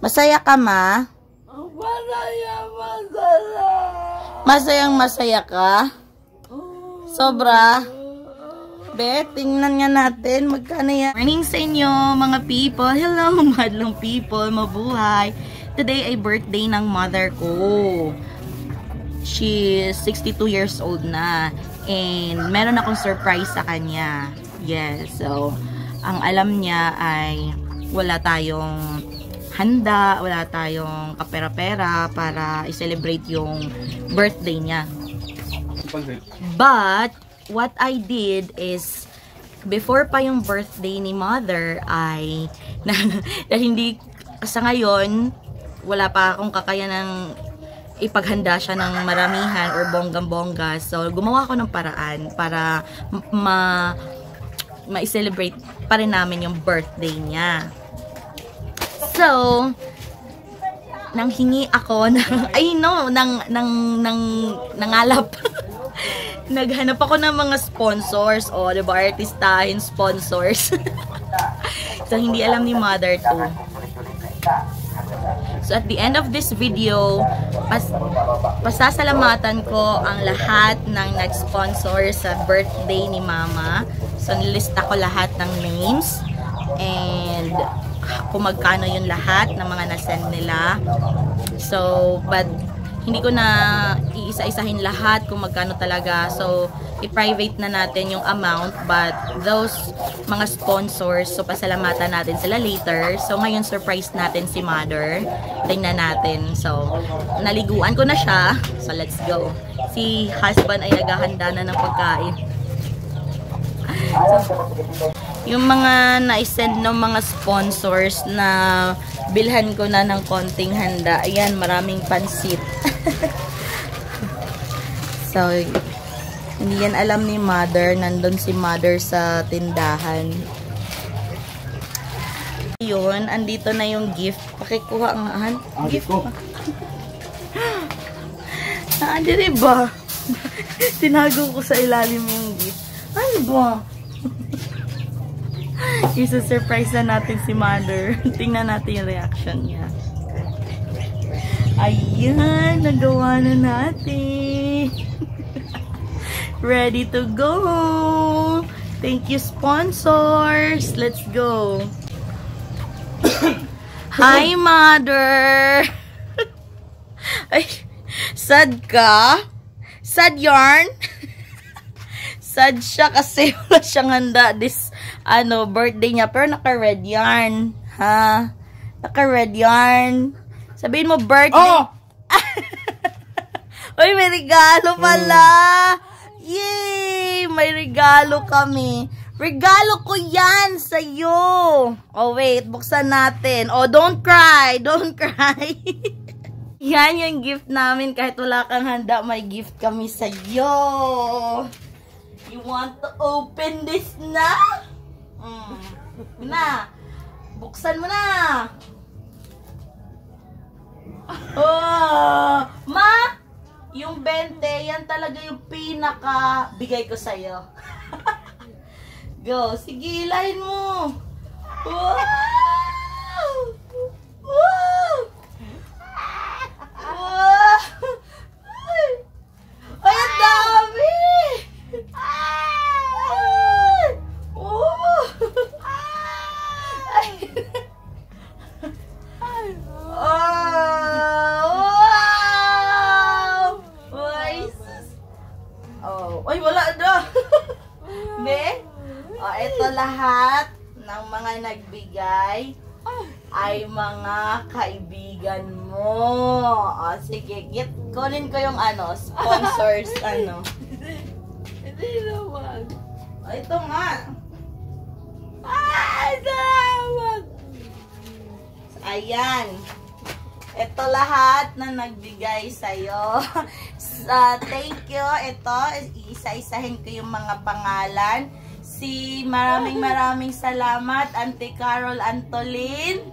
Masaya ka, ma? Masayang masaya ka? Sobra? Be, tingnan nga natin. Magkano yan? Morning sa inyo, mga people. Hello, madlang people. Mabuhay. Today ay birthday ng mother ko. She's 62 years old na. And meron akong surprise sa kanya. Yes, so ang alam niya ay wala tayong handa, wala tayong kapera-pera para i-celebrate yung birthday niya. But what I did is, before pa yung birthday ni mother ay, dahil hindi, sa ngayon, wala pa akong kakayanang ipaghanda siya ng maramihan or bonggang-bongga. So, gumawa ako ng paraan para ma-celebrate pa rin namin yung birthday niya. So, nanghingi ako ng, nangalap. Naghanap ako ng mga sponsors, diba, artistahin sponsors. So, hindi alam ni mother to. So, at the end of this video, pasasalamatan ko ang lahat ng nag-sponsor sa birthday ni mama. So, nilista ko lahat ng names and kung magkano yung lahat ng mga nasend nila. So, but hindi ko na iisa-isahin lahat kung magkano talaga. So, i-private na natin yung amount, but those mga sponsors, so pasalamatan natin sila later. So, ngayon surprise natin si mother. Tingnan natin. So, naliguan ko na siya. So, let's go. Si husband ay naghahanda na ng pagkain. So, yung mga na-send ng mga sponsors na bilhan ko na ng konting handa. Ayan, maraming pansit. So, hindi yan alam ni mother. Nandun si mother sa tindahan. Yun, andito na yung gift. Pakikuha nga. Gift ko. Andi ba? Tinago ko sa ilalim yung gift. Ano ba? Isa-surprise na natin si mother. Tingnan natin yung reaction niya. Ayan, nagawa na natin. Ready to go. Thank you, sponsors. Let's go. Hi, mother. Ay, sad ka? Sad yarn? Sad siya kasi wala siyang handa this birthday niya. Pero naka-red yarn. Ha? Naka-red yarn. Sabihin mo birthday. Oh! Uy, may regalo pala. Yay! May regalo kami. Regalo ko yan sa'yo. Oh, wait. Buksan natin. Oh, don't cry. Don't cry. Yan yung gift namin. Kahit wala kang handa, may gift kami sa'yo. You want to open this na? Na. Buksan mo na. Oh, ma, yung 20, yan talaga yung pinaka bigay ko sa'yo. Go, sige, ilahin mo. Wow! Wow! Wow! Ay, ang dami! Ay, wala na. Be? O, ito lahat ng mga nagbigay ay mga kaibigan mo. O, sige, kunin ko yung sponsors, Hindi naman. O, ito nga. Ay, salamat. Ayan. Ito lahat na nagbigay sa'yo. Thank you. Ito, isa-isahin ko yung mga pangalan. Maraming salamat, Auntie Carol Antolin,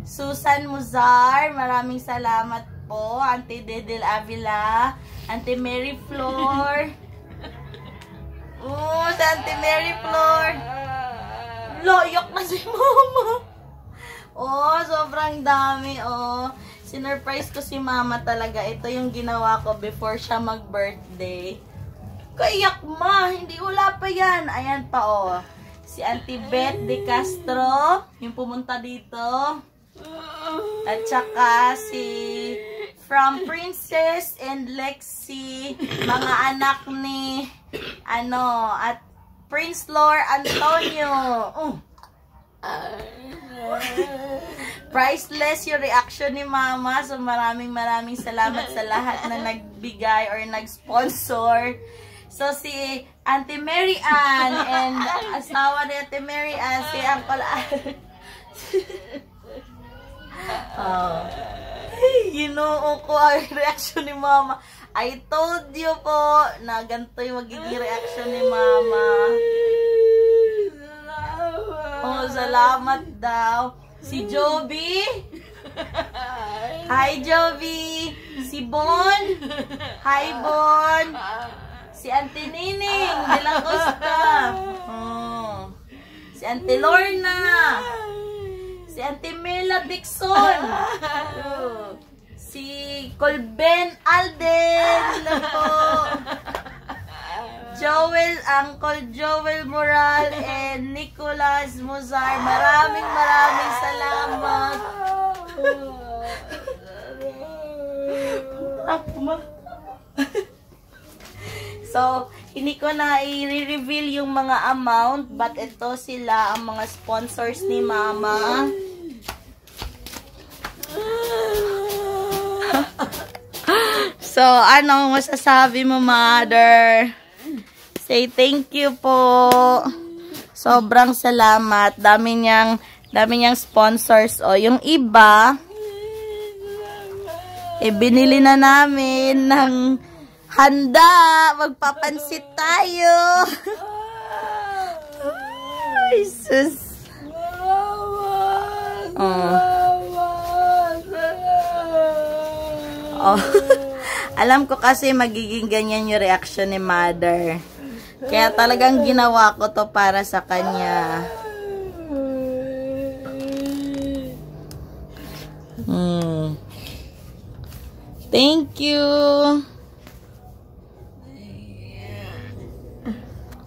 Susan Muzar, maraming salamat po, Auntie Dedel Avila, Auntie Mary Flor. Sa Auntie Mary Flor. Loyok na si mama. Oh, sobrang dami, oh. Sinurprise ko si mama talaga. Ito yung ginawa ko before siya mag-birthday. Kayak ma, hindi wala pa yan. Ayan pa, oh. Si Auntie Beth de Castro, yung pumunta dito. At saka si from Princess and Lexi, mga anak ni, at Prince Lord Antonio. Priceless yung reaction ni mama. So maraming salamat sa lahat na nagbigay or nag-sponsor. So si Auntie Mary Ann and asawa ni Auntie Mary Ann, si Uncle ginoo ko ang reaction ni mama. I told you po na ganito yung magiging reaction ni mama. Oh, salamat daw. Si Joby. Hi, Joby. Si Bon. Hi, Bon. Si Auntie Nining de la Costa. Oh. Si Auntie Lorna. Si Auntie Mela Dixon. Si Colben Alden. Joel, Uncle Joel Moral and Nicolas Mozar. Maraming salamat. So, hindi ko na i-reveal yung mga amount, but ito sila ang mga sponsors ni mama. So, anong masasabi mo, mother? Say thank you po. Sobrang salamat. Dami niyang sponsors. O, yung iba, binili na namin ng handa. Magpapansit tayo. Ay, sus. Alam ko kasi magiging ganyan yung reaction ni mother. Kaya talagang ginawa ko to para sa kanya. Thank you.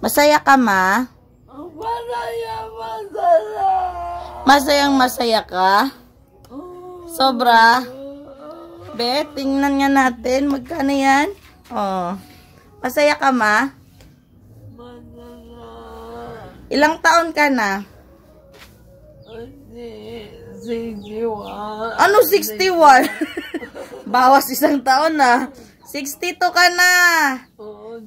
Masaya ka, ma? Masaya ka? Sobra? Be, tingnan nga natin. Magkano yan? Oh. Masaya ka, ma? Ilang taon ka na? 61. Ano 61? Bawas isang taon na. 62 ka na.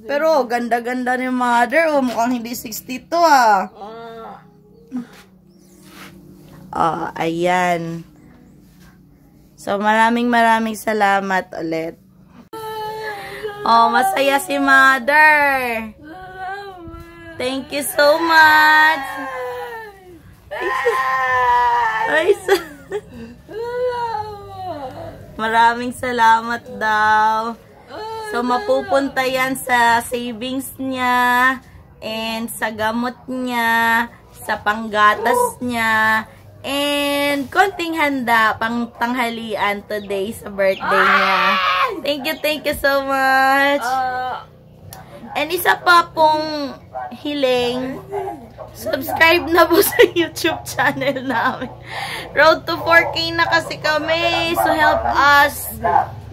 Pero ganda-ganda ni mother. Oh, mukhang hindi 62 ah. Oh, ayan. So, maraming salamat ulit. Oh, masaya si mother. Thank you so much. Maraming salamat daw. So, mapupunta yan sa savings niya and sa gamot niya, sa panggatas niya, and konting handa pang tanghalian today sa birthday niya. Thank you so much. And isa pa pong hiling, subscribe na po sa YouTube channel namin. Road to 4K na kasi kami. So help us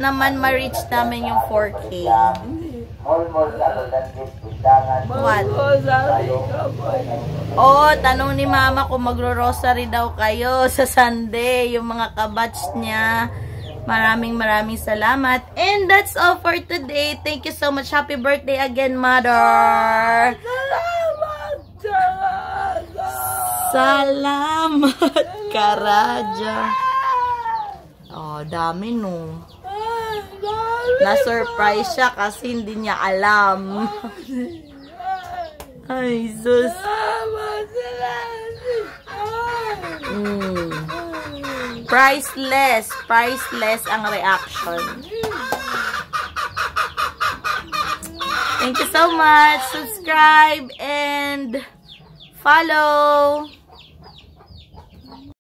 naman ma-reach namin yung 4K. What? Oh, tanong ni mama kung magro-rosary daw kayo sa Sunday. Yung mga kabatch niya. Maraming salamat. And that's all for today. Thank you so much. Happy birthday again, mother. Salamat, Karaja. Oh, dami no. Na-surprise siya kasi hindi niya alam. Ay, sus. Priceless ang reaction. Thank you so much. Subscribe and follow.